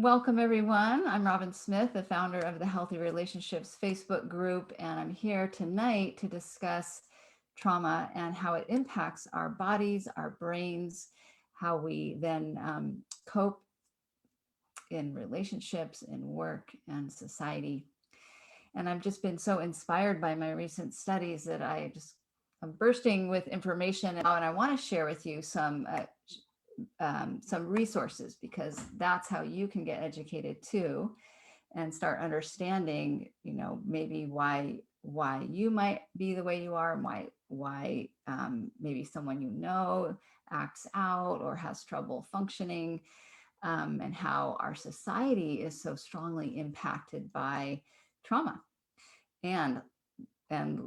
Welcome, everyone. I'm Robin Smith, the founder of the Healthy Relationships Facebook group, and I'm here tonight to discuss trauma and how it impacts our bodies, our brains, how we then cope in relationships, in work, and society. And I've just been so inspired by my recent studies that I'm bursting with information, and I want to share with you some resources, because that's how you can get educated too and start understanding, maybe why you might be the way you are, and why maybe someone acts out or has trouble functioning, and how our society is so strongly impacted by trauma. And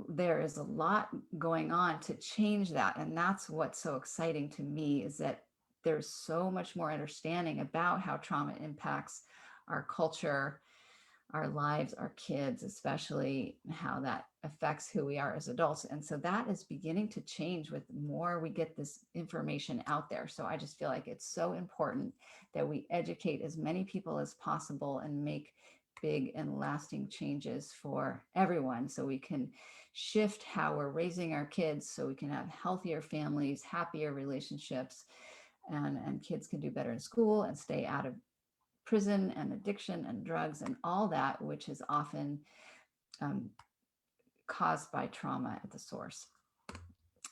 there is a lot going on to change that. And that's what's so exciting to me, is that there's so much more understanding about how trauma impacts our culture, our lives, our kids, especially how that affects who we are as adults. And so that is beginning to change with more we get this information out there. So I just feel like it's so important that we educate as many people as possible and make big and lasting changes for everyone, so we can shift how we're raising our kids, so we can have healthier families, happier relationships, and kids can do better in school and stay out of prison and addiction and drugs and all that, which is often caused by trauma at the source.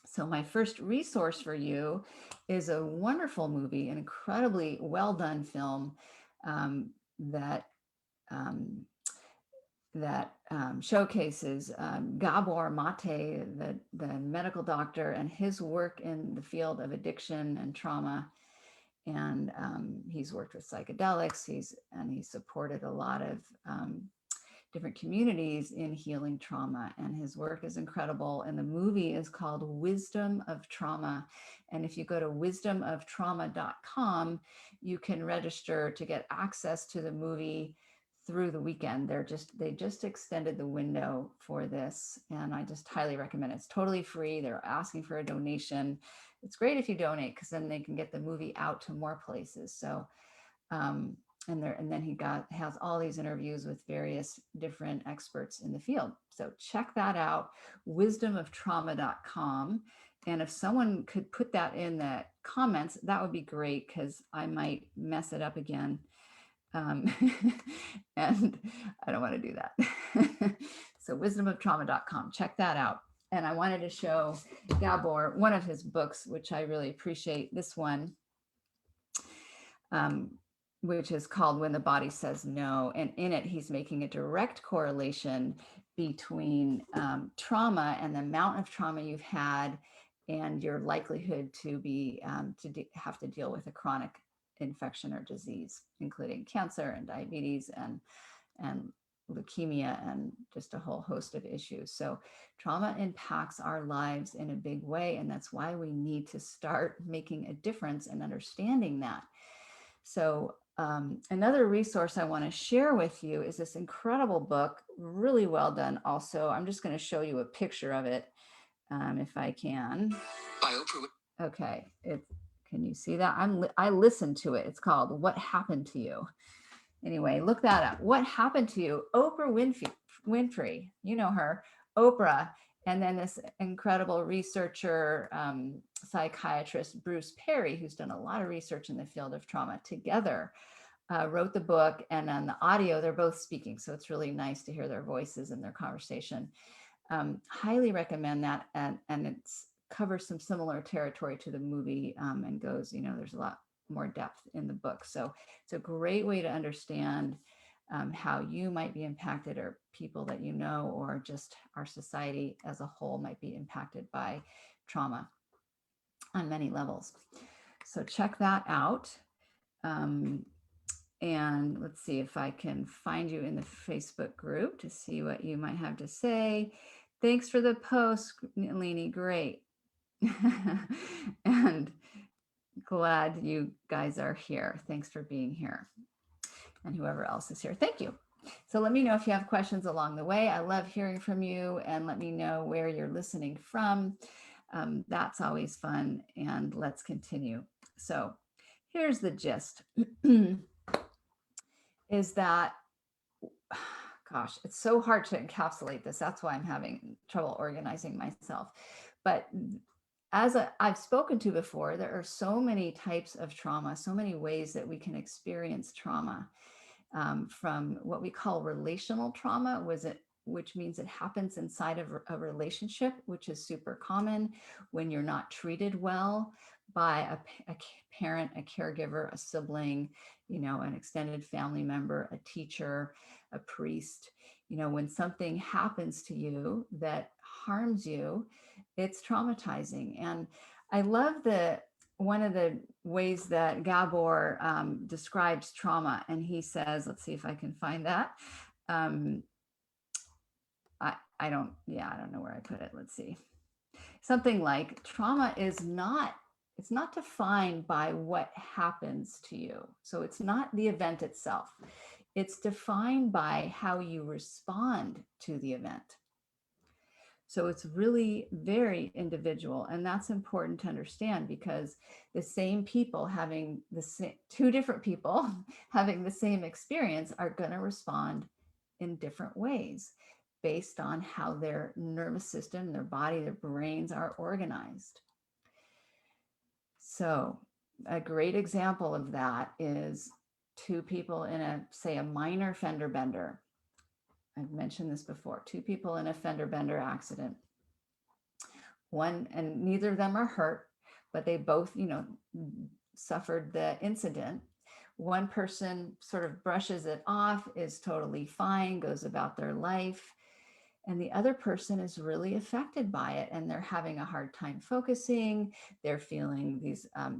So my first resource for you is a wonderful movie, an incredibly well done film that showcases Gabor Mate, the medical doctor, and his work in the field of addiction and trauma. And he's worked with psychedelics. He's supported a lot of different communities in healing trauma, and his work is incredible. And the movie is called Wisdom of Trauma. And if you go to wisdomoftrauma.com, you can register to get access to the movie through the weekend. They just extended the window for this, and I just highly recommend it. It's totally free. They're asking for a donation. It's great if you donate, because then they can get the movie out to more places. So and then he has all these interviews with various different experts in the field. So check that out, wisdomoftrauma.com. And if someone could put that in the comments, that would be great, because I might mess it up again. And I don't want to do that. So wisdomoftrauma.com, check that out. And I wanted to show Gabor one of his books, which I really appreciate. This one, which is called When the Body Says No. And in it, he's making a direct correlation between trauma and the amount of trauma you've had and your likelihood to have to deal with a chronic infection or disease, including cancer and diabetes and leukemia and just a whole host of issues. So trauma impacts our lives in a big way, and that's why we need to start making a difference and understanding that. So another resource I want to share with you is this incredible book, really well done. Also, I'm just going to show you a picture of it, if I can. Okay, can you see that? I listened to it. It's called What Happened to You. Anyway, look that up. What Happened to You? Oprah Winfrey, you know her, Oprah, and then this incredible researcher, psychiatrist, Bruce Perry, who's done a lot of research in the field of trauma, together wrote the book. And on the audio, they're both speaking. So it's really nice to hear their voices and their conversation. Highly recommend that. And it's covers some similar territory to the movie, and goes, there's a lot more depth in the book. So it's a great way to understand how you might be impacted, or people that or just our society as a whole might be impacted by trauma on many levels. So check that out. And let's see if I can find you in the Facebook group to see what you might have to say. Thanks for the post, Leni. Great. And glad you guys are here. Thanks for being here. And whoever else is here, thank you. So let me know if you have questions along the way. I love hearing from you, and let me know where you're listening from. That's always fun. And let's continue. So here's the gist. is that, gosh, it's so hard to encapsulate this. That's why I'm having trouble organizing myself. But as I've spoken to before, there are so many types of trauma, so many ways that we can experience trauma, from what we call relational trauma, which means it happens inside of a relationship, which is super common when you're not treated well by a parent, a caregiver, a sibling, an extended family member, a teacher, a priest. When something happens to you that harms you, it's traumatizing. And I love one of the ways that Gabor describes trauma, and he says, let's see if I can find that. I don't know where I put it. Let's see. Something like trauma is it's not defined by what happens to you. So it's not the event itself. It's defined by how you respond to the event. So it's really very individual. And that's important to understand, because the same people having two different people having the same experience are going to respond in different ways based on how their nervous system, their body, their brains are organized. So a great example of that is two people in a minor fender bender. I've mentioned this before. Two people in a fender bender accident. One, and neither of them are hurt, but they both, suffered the incident. One person sort of brushes it off, is totally fine, goes about their life. And the other person is really affected by it, and they're having a hard time focusing. They're feeling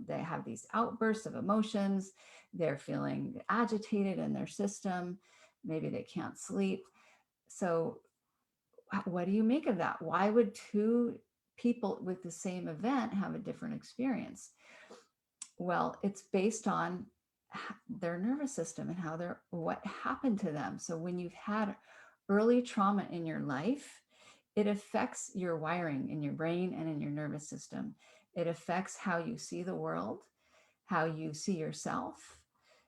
they have these outbursts of emotions. They're feeling agitated in their system. Maybe they can't sleep. So what do you make of that? Why would two people with the same event have a different experience? Well, it's based on their nervous system and what happened to them. So when you've had early trauma in your life, it affects your wiring in your brain and in your nervous system. It affects how you see the world, how you see yourself,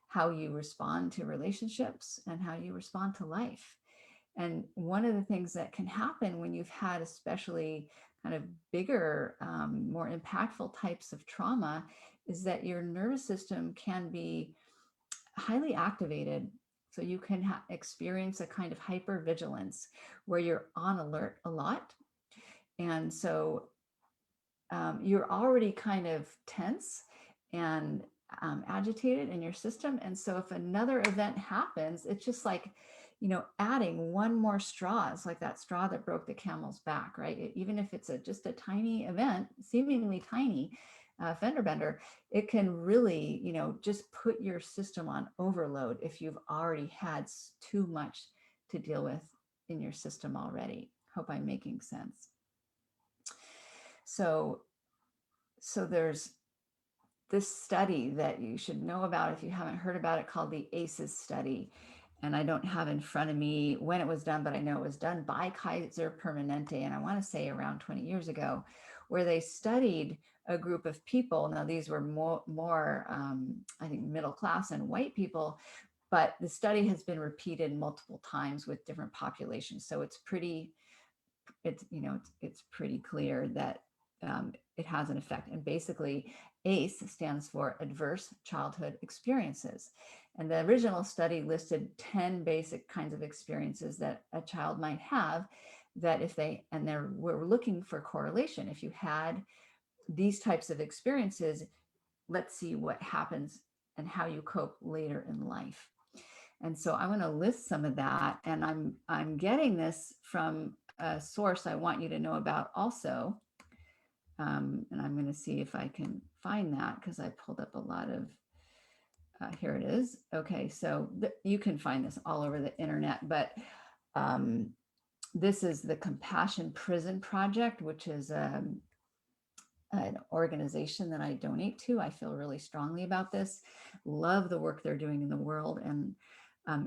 how you respond to relationships, and how you respond to life. And one of the things that can happen when you've had especially kind of bigger, more impactful types of trauma is that your nervous system can be highly activated. So you can experience a kind of hypervigilance where you're on alert a lot. And so you're already kind of tense and agitated in your system. And so if another event happens, it's just like, adding one more straw. It's like that straw that broke the camel's back, right? Even if it's just a tiny event, seemingly tiny, fender bender, it can really, just put your system on overload if you've already had too much to deal with in your system already. Hope I'm making sense. So there's this study that you should know about if you haven't heard about it, called the ACEs study. And I don't have in front of me when it was done, but I know it was done by Kaiser Permanente, and I want to say around 20 years ago, where they studied a group of people. Now, these were more I think, middle class and white people, but the study has been repeated multiple times with different populations. So it's pretty clear that it has an effect. And basically, ACE stands for Adverse Childhood Experiences. And the original study listed 10 basic kinds of experiences that a child might have, that we're looking for correlation. If you had these types of experiences, let's see what happens and how you cope later in life. And so I'm going to list some of that. And I'm getting this from a source I want you to know about also. And I'm going to see if I can find that, because I pulled up a lot of, here it is. Okay, so you can find this all over the internet, but this is the Compassion Prison Project, which is an organization that I donate to. I feel really strongly about this. Love the work they're doing in the world. And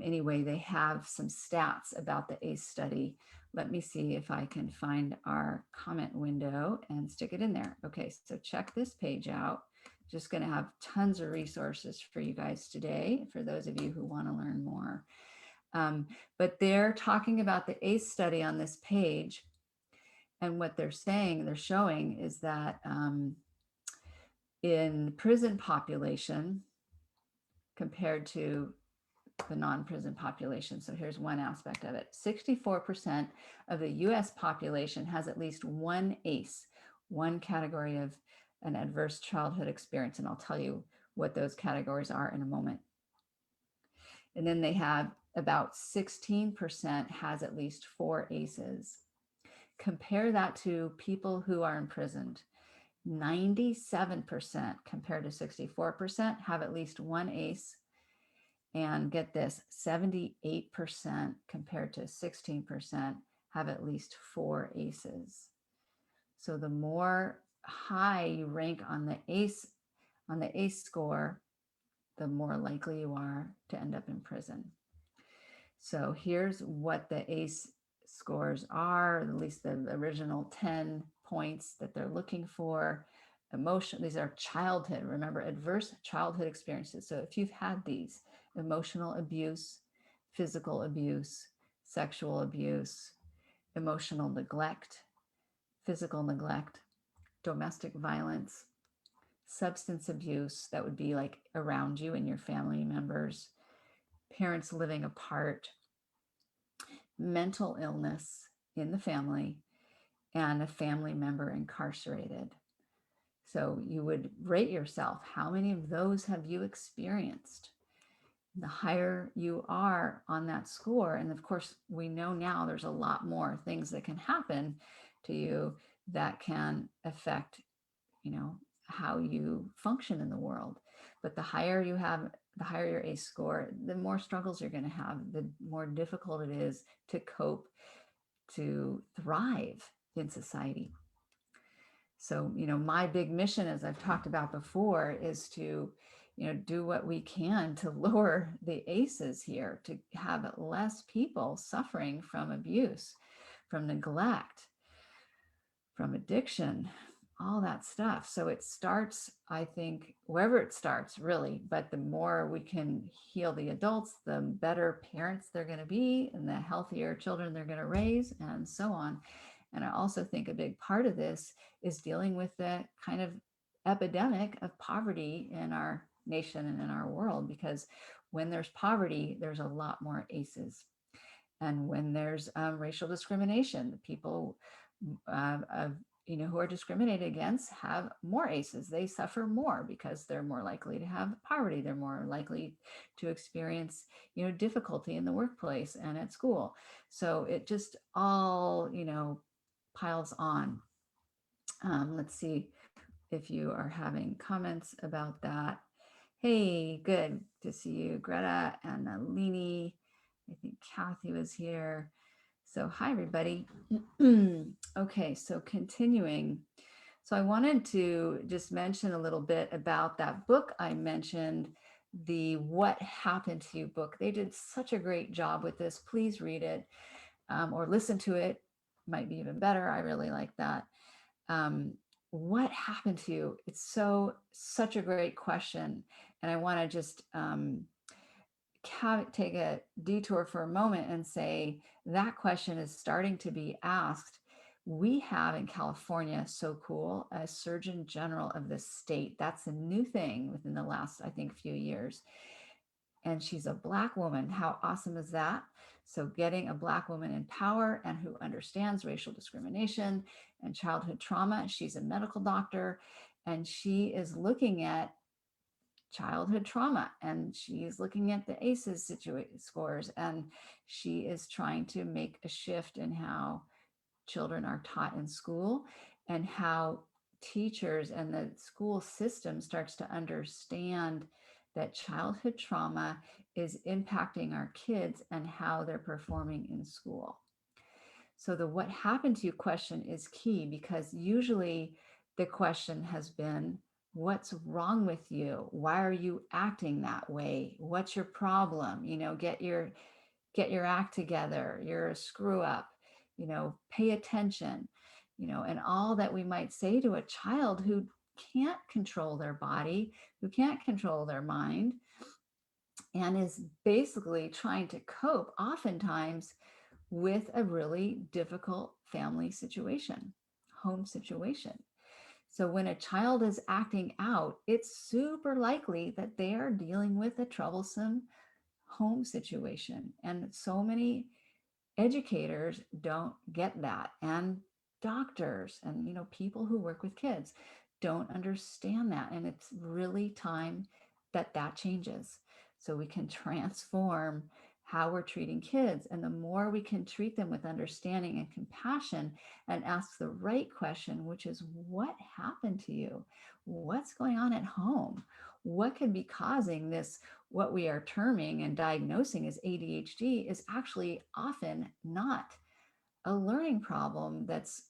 anyway, they have some stats about the ACE study. Let me see if I can find our comment window and stick it in there. Okay, so check this page out. Just going to have tons of resources for you guys today, for those of you who want to learn more. But they're talking about the ACE study on this page. And what they're saying, they're showing is that in prison population compared to the non-prison population. So here's one aspect of it. 64% of the US population has at least one ACE, one category of an adverse childhood experience. And I'll tell you what those categories are in a moment. And then they have about 16% has at least 4 ACEs. Compare that to people who are imprisoned. 97% compared to 64% have at least one ACE. And get this, 78% compared to 16% have at least 4 ACEs. So the more high you rank on the ACE score, the more likely you are to end up in prison. So here's what the ACE scores are, at least the original 10 points that they're looking for. Emotion, these are childhood, remember, adverse childhood experiences. So if you've had these, emotional abuse, physical abuse, sexual abuse, emotional neglect, physical neglect, domestic violence, substance abuse, that would be like around you and your family members, parents living apart, mental illness in the family, and a family member incarcerated. So you would rate yourself. How many of those have you experienced? The higher you are on that score, and of course, we know now there's a lot more things that can happen to you that can affect, how you function in the world. But the higher your ACE score, the more struggles you're going to have, the more difficult it is to cope, to thrive in society. So, my big mission, as I've talked about before, is to, do what we can to lower the ACEs here, to have less people suffering from abuse, from neglect, from addiction, all that stuff. So it starts, I think, wherever it starts, really. But the more we can heal the adults, the better parents they're going to be, and the healthier children they're going to raise, and so on. And I also think a big part of this is dealing with the kind of epidemic of poverty in our nation and in our world, because when there's poverty, there's a lot more ACEs. And when there's racial discrimination, the people who are discriminated against have more ACEs. They suffer more because they're more likely to have poverty. They're more likely to experience, difficulty in the workplace and at school. So it just all, piles on. Let's see if you are having comments about that. Hey, good to see you, Greta and Nalini. I think Kathy was here. So hi, everybody. Okay, so continuing. So I wanted to just mention a little bit about that book I mentioned, the What Happened to You book. They did such a great job with this. Please read it or listen to it. Might be even better. I really like that. What happened to you? It's such a great question. And I want to just take a detour for a moment and say that question is starting to be asked. We have in California, so cool, a Surgeon General of the state. That's a new thing within the last, I think, few years. And she's a Black woman. How awesome is that? So getting a Black woman in power and who understands racial discrimination and childhood trauma. She's a medical doctor, and she is looking at childhood trauma, and she's looking at the ACEs scores, and she is trying to make a shift in how children are taught in school and how teachers and the school system starts to understand that childhood trauma is impacting our kids and how they're performing in school. So the what happened to you question is key, because usually the question has been, what's wrong with you? Why are you acting that way? What's your problem? Get your act together. You're a screw up, pay attention, and all that we might say to a child who can't control their body, who can't control their mind, and is basically trying to cope oftentimes with a really difficult family situation, home situation. So when a child is acting out, it's super likely that they are dealing with a troublesome home situation. And so many educators don't get that. And doctors and, people who work with kids don't understand that. And it's really time that that changes so we can transform how we're treating kids. And the more we can treat them with understanding and compassion and ask the right question, which is, what happened to you? What's going on at home? What could be causing this? What we are terming and diagnosing as ADHD is actually often not a learning problem that's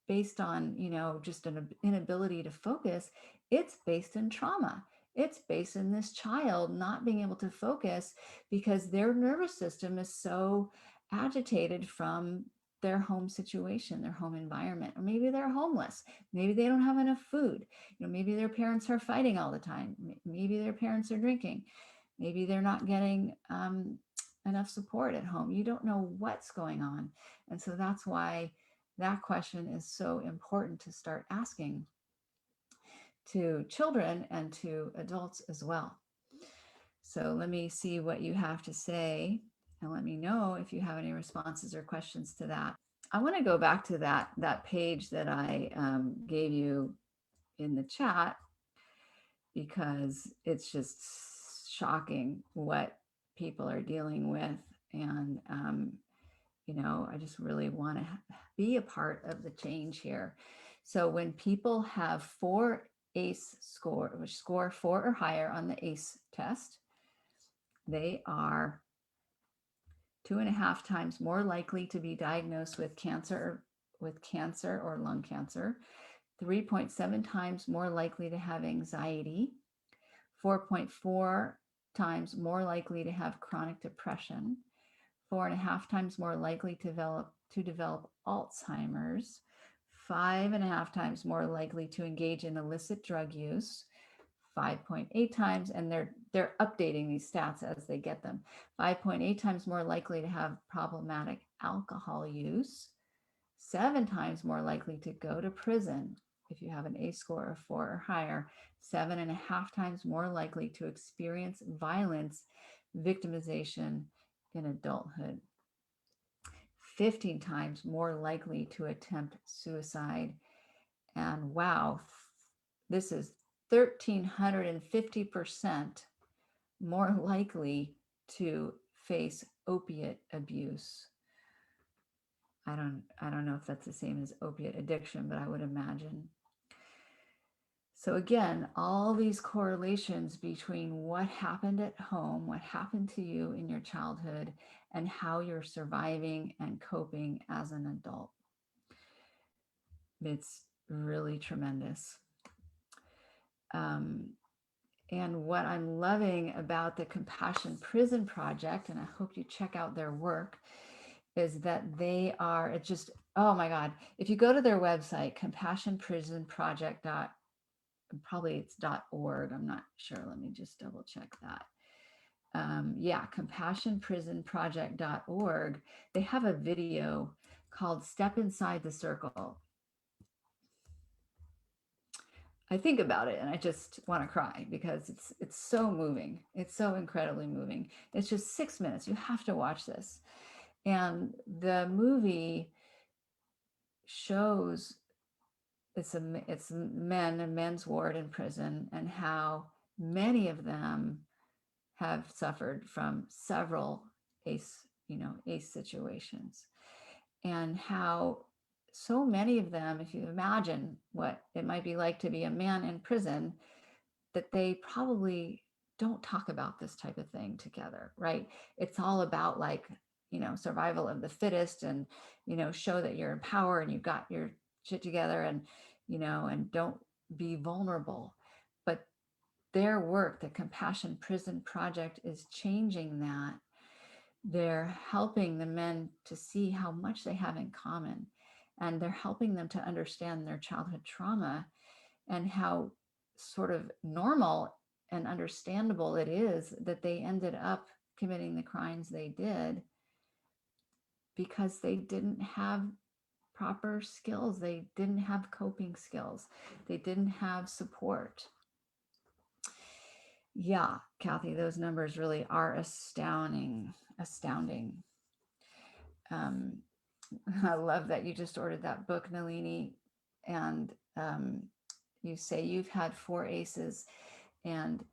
based on, just an inability to focus. It's based in trauma. It's based in this child not being able to focus because their nervous system is so agitated from their home situation, their home environment, or maybe they're homeless. Maybe they don't have enough food. Maybe their parents are fighting all the time. Maybe their parents are drinking. Maybe they're not getting enough support at home. You don't know what's going on. And so that's why that question is so important to start asking to children and to adults as well. So let me see what you have to say and let me know if you have any responses or questions to that. I want to go back to that page that I gave you in the chat because it's just shocking what people are dealing with. And, I just really want to be a part of the change here. So when people have 4 ACE score, which score 4 or higher on the ACE test, they are 2.5 times more likely to be diagnosed with cancer or lung cancer, 3.7 times more likely to have anxiety, 4.4 times more likely to have chronic depression, 4.5 times more likely to develop Alzheimer's, 5.5 times more likely to engage in illicit drug use, 5.8 times, and they're updating these stats as they get them, 5.8 times more likely to have problematic alcohol use, 7 times more likely to go to prison if you have an ACE score of 4 or higher, 7.5 times more likely to experience violence, victimization in adulthood, 15 times more likely to attempt suicide. And wow, this is 1,350% more likely to face opiate abuse. I don't know if that's the same as opiate addiction, but I would imagine. So again, all these correlations between what happened at home, what happened to you in your childhood, and how you're surviving and coping as an adult. It's really tremendous. And what I'm loving about the Compassion Prison Project, and I hope you check out their work, is that they are, it's just, oh my God, if you go to their website, compassionprisonproject. Probably it's .org. I'm not sure. Let me just double check that. Compassionprisonproject.org. They have a video called Step Inside the Circle. I think about it and I just want to cry because it's so moving. It's so incredibly moving. It's just 6 minutes. You have to watch this. And the movie shows it's men, a men's ward in prison, and how many of them have suffered from several ACE situations, and how so many of them, if you imagine what it might be like to be a man in prison, that they probably don't talk about this type of thing together, right? It's all about survival of the fittest and, show that you're in power and you've got your shit together and, and don't be vulnerable. But their work, the Compassion Prison Project, is changing that. They're helping the men to see how much they have in common, and they're helping them to understand their childhood trauma and how sort of normal and understandable it is that they ended up committing the crimes they did because they didn't have proper skills. They didn't have coping skills. They didn't have support. Yeah, Kathy, those numbers really are astounding. I love that you just ordered that book, Nalini, and you say you've had 4 ACEs, and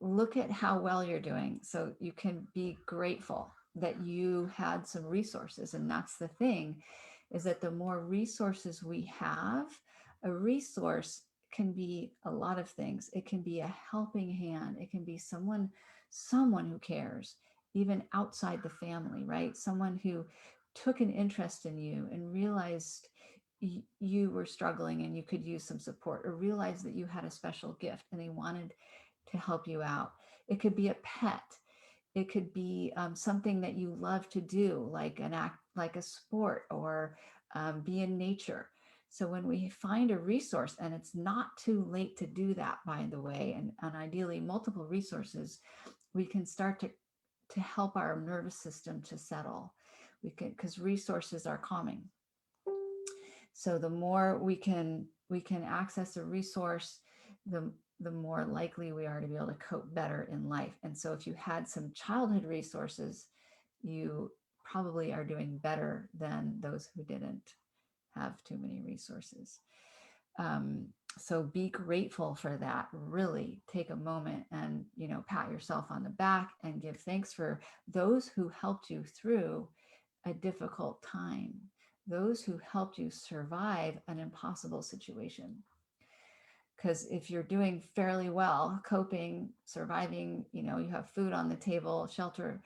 look at how well you're doing. So you can be grateful that you had some resources. And that's the thing, is that the more resources we have, a resource can be a lot of things. It can be a helping hand. It can be someone who cares, even outside the family, right? Someone who took an interest in you and realized you were struggling and you could use some support, or realized that you had a special gift and they wanted to help you out. It could be a pet. It could be something that you love to do, like an act, like a sport, or be in nature. So when we find a resource, and it's not too late to do that, by the way, and ideally multiple resources, we can start to help our nervous system to settle. We can, because resources are calming. So the more we can access a resource, the more likely we are to be able to cope better in life. And so if you had some childhood resources, you probably are doing better than those who didn't have too many resources. So be grateful for that. Really take a moment and, pat yourself on the back and give thanks for those who helped you through a difficult time, those who helped you survive an impossible situation. Because if you're doing fairly well, coping, surviving, you have food on the table, shelter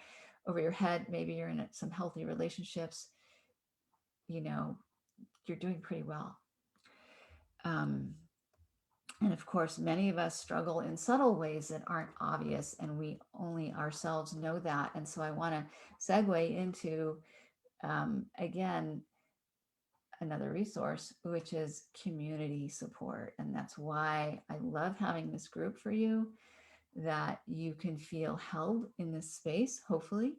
over your head, maybe you're in some healthy relationships, you're doing pretty well. And of course, many of us struggle in subtle ways that aren't obvious, and we only ourselves know that. And so I want to segue into, again, another resource, which is community support. And that's why I love having this group for you, that you can feel held in this space, hopefully.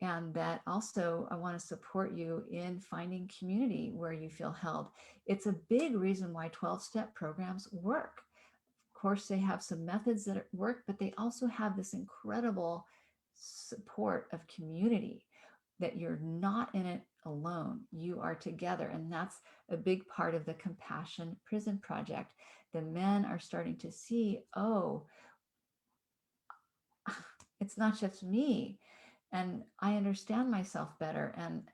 And that also I want to support you in finding community where you feel held. It's a big reason why 12-step programs work. Of course, they have some methods that work, but they also have this incredible support of community, that you're not in it alone. You are together. And that's a big part of the Compassion Prison Project. The men are starting to see, oh, it's not just me. And I understand myself better.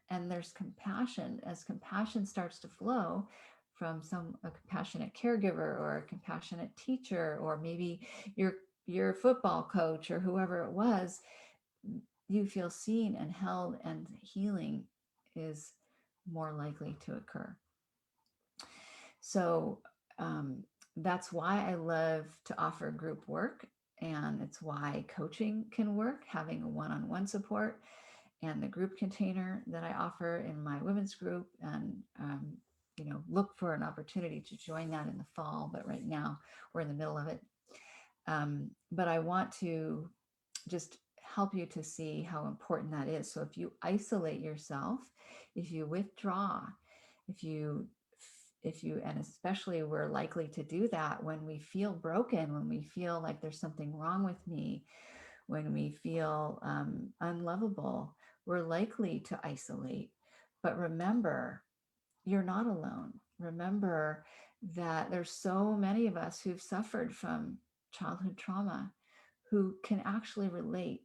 And there's compassion. As compassion starts to flow from a compassionate caregiver or a compassionate teacher, or maybe your football coach or whoever it was, you feel seen and held, and healing is more likely to occur. So that's why I love to offer group work, and it's why coaching can work, having a one-on-one support, and the group container that I offer in my women's group. And look for an opportunity to join that in the fall, but right now we're in the middle of it. But I want to just help you to see how important that is. So if you isolate yourself, if you withdraw, if you, and especially we're likely to do that when we feel broken, when we feel like there's something wrong with me, when we feel unlovable, we're likely to isolate. But remember, you're not alone. Remember that there's so many of us who've suffered from childhood trauma who can actually relate.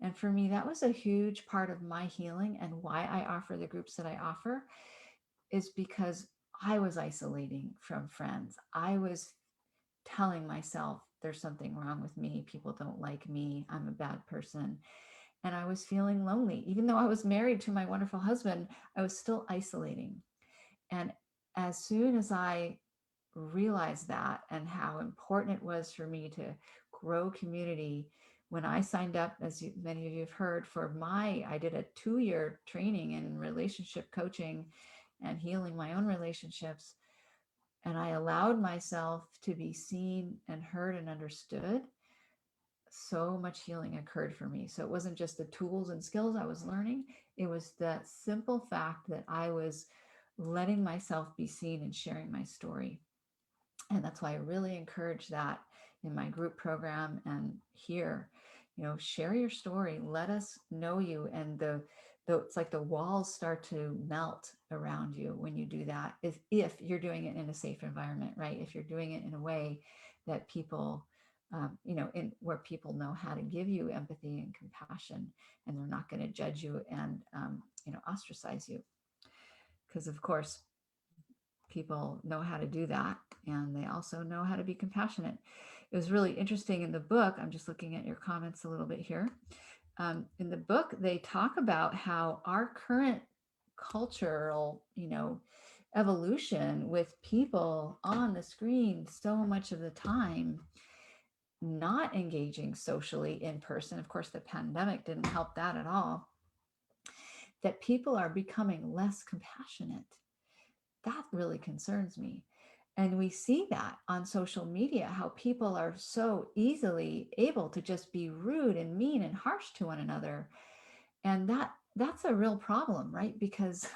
And for me, that was a huge part of my healing, and why I offer the groups that I offer is because I was isolating from friends. I was telling myself there's something wrong with me. People don't like me. I'm a bad person. And I was feeling lonely. Even though I was married to my wonderful husband, I was still isolating. And as soon as I realized that, and how important it was for me to grow community, when I signed up, as many of you have heard, I did a 2-year training in relationship coaching and healing my own relationships. and I allowed myself to be seen and heard and understood, so much healing occurred for me. So it wasn't just the tools and skills I was learning. It was the simple fact that I was letting myself be seen and sharing my story. And that's why I really encourage that in my group program and here. Share your story, let us know you. And it's like the walls start to melt around you when you do that, if you're doing it in a safe environment, right? If you're doing it in a way that people in where people know how to give you empathy and compassion, and they're not going to judge you and ostracize you, because of course people know how to do that, and they also know how to be compassionate. It was really interesting in the book. I'm just looking at your comments a little bit here. In the book, they talk about how our current cultural, evolution with people on the screen so much of the time, not engaging socially in person. Of course, the pandemic didn't help that at all. That people are becoming less compassionate. That really concerns me. And we see that on social media, how people are so easily able to just be rude and mean and harsh to one another. And that's a real problem, right? Because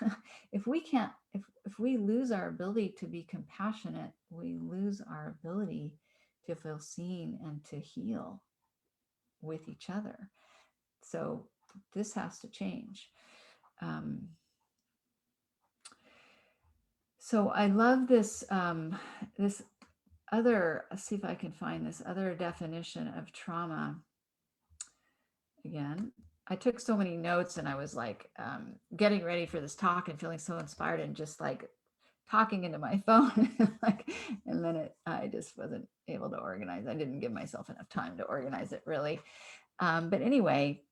if we lose our ability to be compassionate, we lose our ability to feel seen and to heal with each other. So this has to change. So I love this this other, let's see if I can find this other definition of trauma. Again, I took so many notes, and I was like getting ready for this talk and feeling so inspired, and just like talking into my phone, and then I just wasn't able to organize. I didn't give myself enough time to organize it, really. But anyway,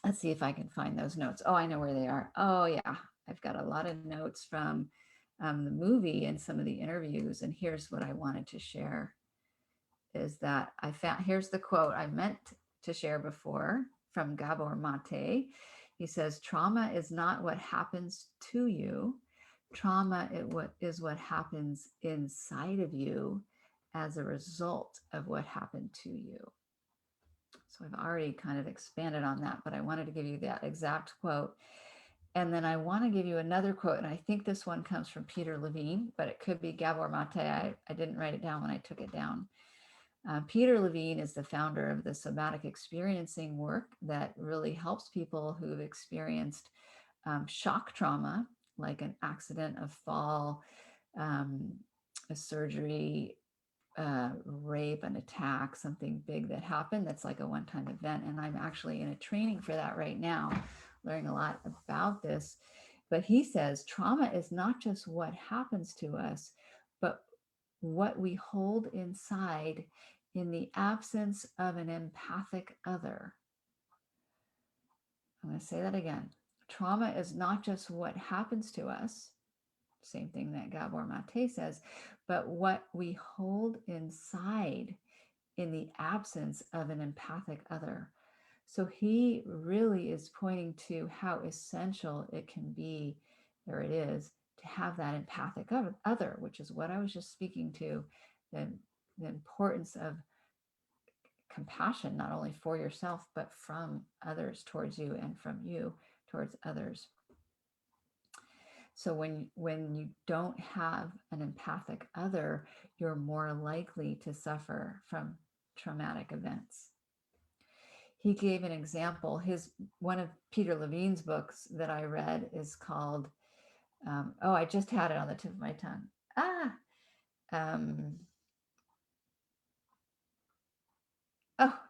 let's see if I can find those notes. Oh, I know where they are. Oh yeah, I've got a lot of notes from the movie and some of the interviews. And here's what I wanted to share, is that I found, here's the quote I meant to share before from Gabor Mate. He says, trauma is not what happens to you. Trauma is what happens inside of you as a result of what happened to you. So I've already kind of expanded on that, but I wanted to give you that exact quote. And then I want to give you another quote, and I think this one comes from Peter Levine, but it could be Gabor Mate. I didn't write it down when I took it down. Peter Levine is the founder of the somatic experiencing work that really helps people who've experienced shock trauma, like an accident, a fall, a surgery, rape, an attack, something big that happened that's like a one-time event. And I'm actually in a training for that right now, learning a lot about this. But he says trauma is not just what happens to us, but what we hold inside in the absence of an empathic other. I'm going to say that again. Trauma is not just what happens to us, same thing that Gabor Mate says, but what we hold inside in the absence of an empathic other. So he really is pointing to how essential it can be, there it is, to have that empathic other, which is what I was just speaking to, the importance of compassion, not only for yourself, but from others towards you and from you towards others. So when you don't have an empathic other, you're more likely to suffer from traumatic events. He gave an example. One of Peter Levine's books that I read is called, I just had it on the tip of my tongue.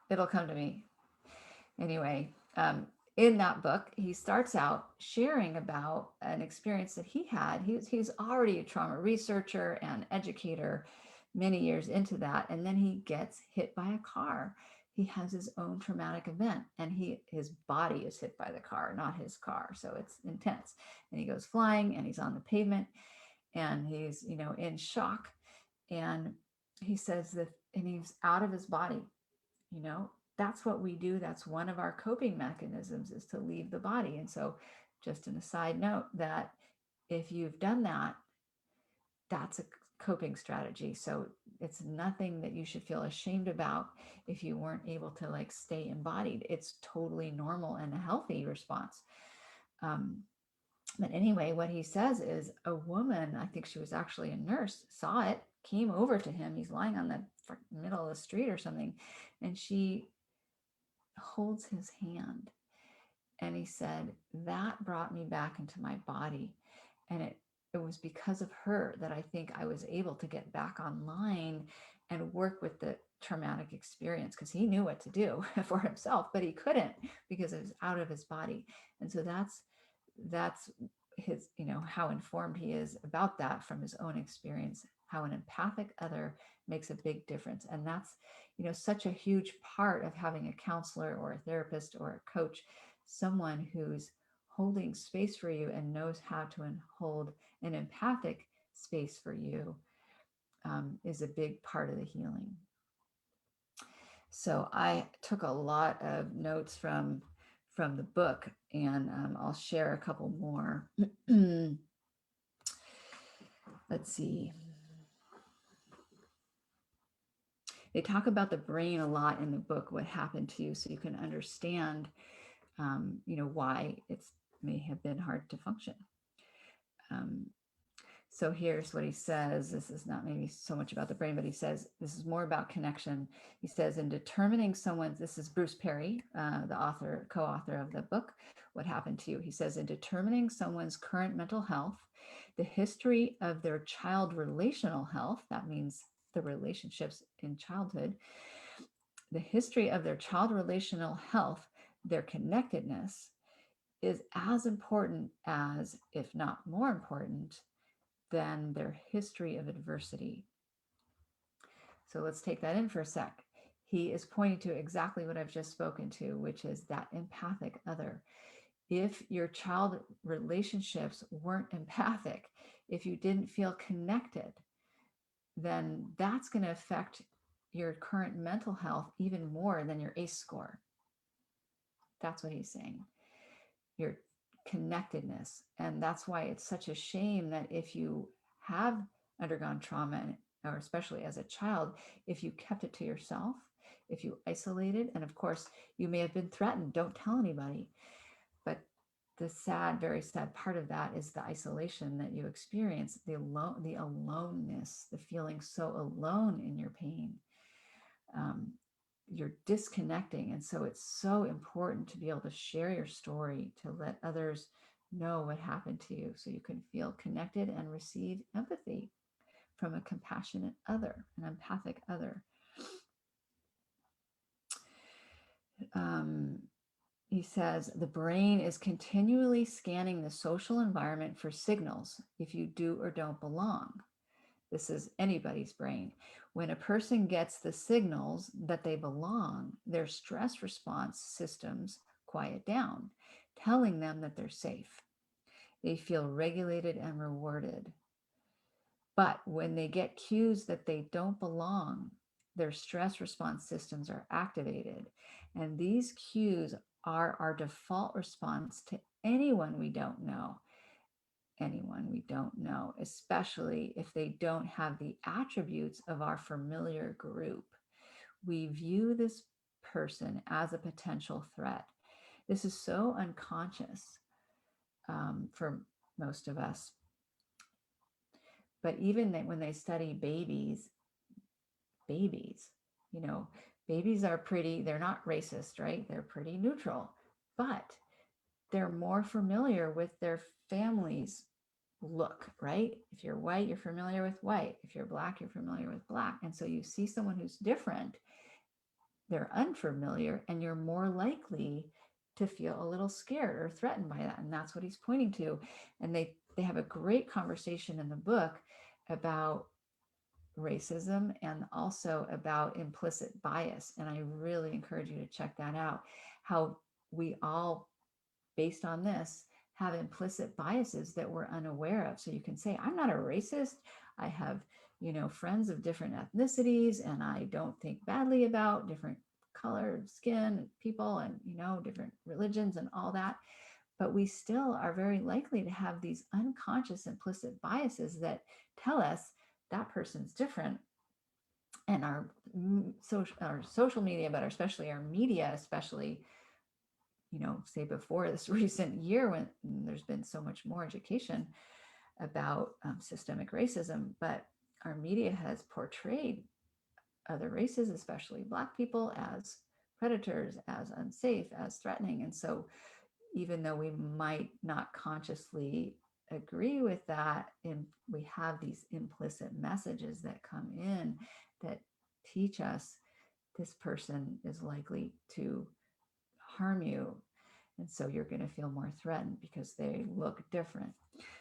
It'll come to me. Anyway, in that book, he starts out sharing about an experience that he had. He's already a trauma researcher and educator many years into that. And then he gets hit by a car. He has his own traumatic event, and his body is hit by the car, not his car. So it's intense. And he goes flying, and he's on the pavement, and he's, in shock. And he says that, and he's out of his body, that's what we do. That's one of our coping mechanisms, is to leave the body. And so just an aside note, that if you've done that, that's a coping strategy. So it's nothing that you should feel ashamed about if you weren't able to like stay embodied. It's totally normal and a healthy response. But anyway, what he says is a woman, I think she was actually a nurse, saw it, came over to him. He's lying on the middle of the street or something, and she holds his hand. And he said, that brought me back into my body. And it was because of her that I think I was able to get back online and work with the traumatic experience, because he knew what to do for himself, but he couldn't because it was out of his body. And so that's his, how informed he is about that from his own experience, how an empathic other makes a big difference. And that's, such a huge part of having a counselor or a therapist or a coach, someone who's holding space for you and knows how to hold an empathic space for you, is a big part of the healing. So I took a lot of notes from the book, and I'll share a couple more. Let's see. They talk about the brain a lot in the book, what happened to you, so you can understand, why it may have been hard to function. So here's what he says. This is not maybe so much about the brain, but he says, this is more about connection. He says, in determining someone's, this is Bruce Perry, the author, co-author of the book, What Happened to You. He says, in determining someone's current mental health, the history of their child relational health, that means the relationships in childhood, the history of their child relational health, their connectedness, is as important as, if not more important, than their history of adversity. So let's take that in for a sec. He is pointing to exactly what I've just spoken to, which is that empathic other. If your child relationships weren't empathic, if you didn't feel connected, then that's going to affect your current mental health even more than your ACE score. That's what he's saying. Your connectedness. And that's why it's such a shame that if you have undergone trauma, or especially as a child, if you kept it to yourself, if you isolated, and of course you may have been threatened, don't tell anybody. But the sad, very sad part of that is the isolation that you experience, the aloneness, the feeling so alone in your pain. You're disconnecting. And so it's so important to be able to share your story, to let others know what happened to you, so you can feel connected and receive empathy from a compassionate other, an empathic other. He says, the brain is continually scanning the social environment for signals if you do or don't belong. This is anybody's brain. When a person gets the signals that they belong, their stress response systems quiet down, telling them that they're safe. They feel regulated and rewarded. But when they get cues that they don't belong, their stress response systems are activated. And these cues are our default response to anyone we don't know. Anyone we don't know, especially if they don't have the attributes of our familiar group. We view this person as a potential threat. This is so unconscious for most of us. But even when they study babies, babies are pretty, they're not racist, right? They're pretty neutral, but they're more familiar with their families' look, right? If you're white, you're familiar with white. If you're black, you're familiar with black. And so you see someone who's different, they're unfamiliar, and you're more likely to feel a little scared or threatened by that. And that's what he's pointing to. And they have a great conversation in the book about racism and also about implicit bias. And I really encourage you to check that out. How we all, based on this, have implicit biases that we're unaware of. So you can say, I'm not a racist. I have, friends of different ethnicities, and I don't think badly about different colored skin people and, different religions and all that. But we still are very likely to have these unconscious implicit biases that tell us that person's different. And our social media, but especially our media, especially, say before this recent year when there's been so much more education about systemic racism, but our media has portrayed other races, especially Black people, as predators, as unsafe, as threatening. And so even though we might not consciously agree with that, and we have these implicit messages that come in that teach us this person is likely to harm you. And so you're going to feel more threatened because they look different.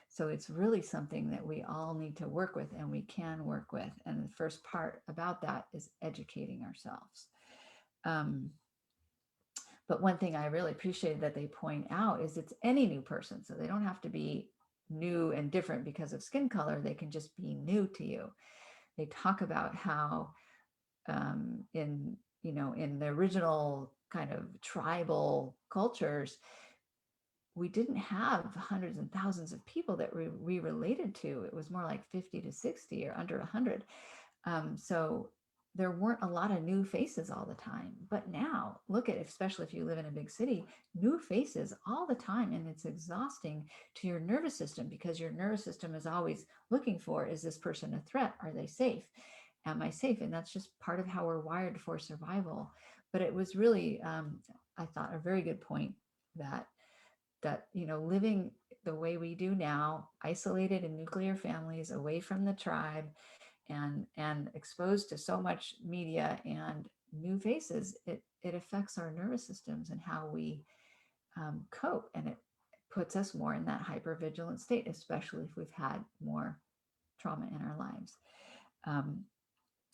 So it's really something that we all need to work with, and we can work with. And the first part about that is educating ourselves. But one thing I really appreciated that they point out is it's any new person. So they don't have to be new and different because of skin color. They can just be new to you. They talk about how in the original kind of tribal cultures, we didn't have hundreds and thousands of people that we related to. It was more like 50 to 60 or under 100. So there weren't a lot of new faces all the time. But now, look at, especially if you live in a big city, new faces all the time. And it's exhausting to your nervous system because your nervous system is always looking for, is this person a threat? Are they safe? Am I safe? And that's just part of how we're wired for survival. But it was really, I thought, a very good point that living the way we do now, isolated in nuclear families, away from the tribe, and exposed to so much media and new faces, it affects our nervous systems and how we cope, and it puts us more in that hypervigilant state, especially if we've had more trauma in our lives.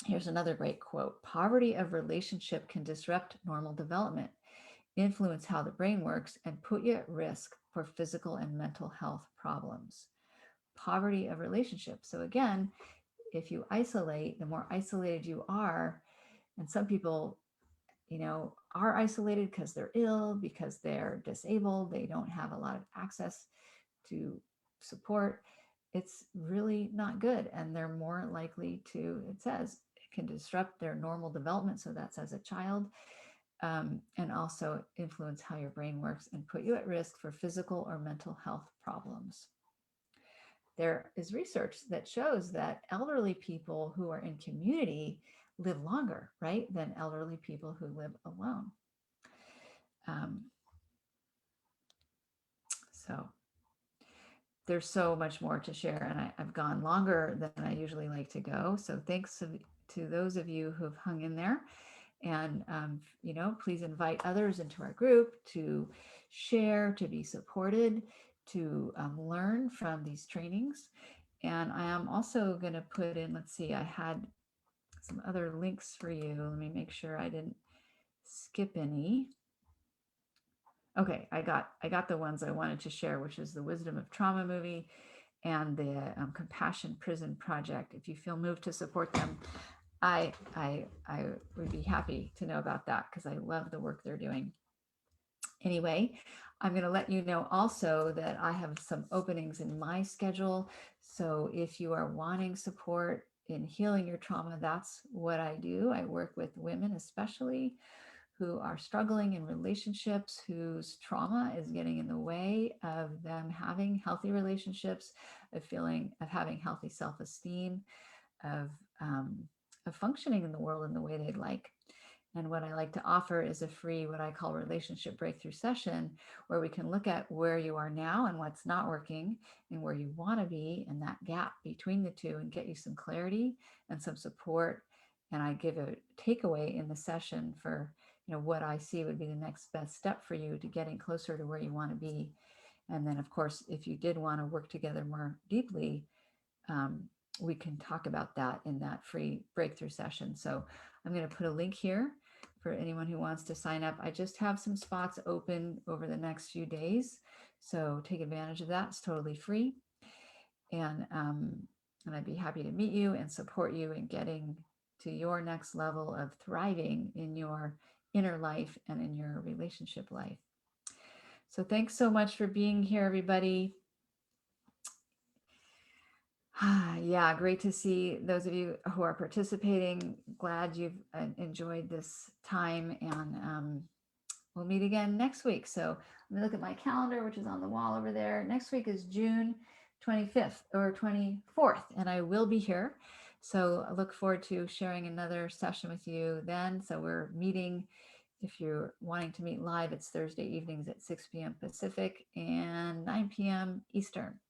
Here's another great quote: "Poverty of relationship can disrupt normal development, influence how the brain works, and put you at risk for physical and mental health problems." Poverty of relationship. So again, if you isolate, the more isolated you are, and some people, are isolated because they're ill, because they're disabled, they don't have a lot of access to support, it's really not good. And they're more likely to, it says, it can disrupt their normal development. So that's as a child. And also influence how your brain works and put you at risk for physical or mental health problems. There is research that shows that elderly people who are in community live longer, right, than elderly people who live alone. So there's so much more to share, and I've gone longer than I usually like to go. So thanks to those of you who've hung in there. And, please invite others into our group to share, to be supported, to learn from these trainings. And I am also going to put in, let's see, I had some other links for you. Let me make sure I didn't skip any. Okay, I got the ones I wanted to share, which is the Wisdom of Trauma movie and the Compassion Prison Project. If you feel moved to support them, I would be happy to know about that because I love the work they're doing. Anyway, I'm going to let you know also that I have some openings in my schedule. So if you are wanting support in healing your trauma, that's what I do. I work with women, especially who are struggling in relationships, whose trauma is getting in the way of them having healthy relationships, of having healthy self-esteem, of functioning in the world in the way they'd like. And what I like to offer is a free, what I call relationship breakthrough session, where we can look at where you are now and what's not working and where you want to be, and that gap between the two, and get you some clarity and some support. And I give a takeaway in the session for, what I see would be the next best step for you to getting closer to where you want to be. And then, of course, if you did want to work together more deeply, we can talk about that in that free breakthrough session. So I'm going to put a link here for anyone who wants to sign up. I just have some spots open over the next few days, so take advantage of that. It's totally free. And I'd be happy to meet you and support you in getting to your next level of thriving in your inner life and in your relationship life. So thanks so much for being here, everybody. Yeah, great to see those of you who are participating. Glad you've enjoyed this time, and we'll meet again next week. So let me look at my calendar, which is on the wall over there. Next week is June 25th or 24th, and I will be here. So I look forward to sharing another session with you then. So we're meeting, if you're wanting to meet live, it's Thursday evenings at 6 p.m. Pacific and 9 p.m. Eastern.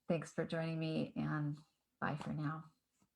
Thanks for joining me, and bye for now.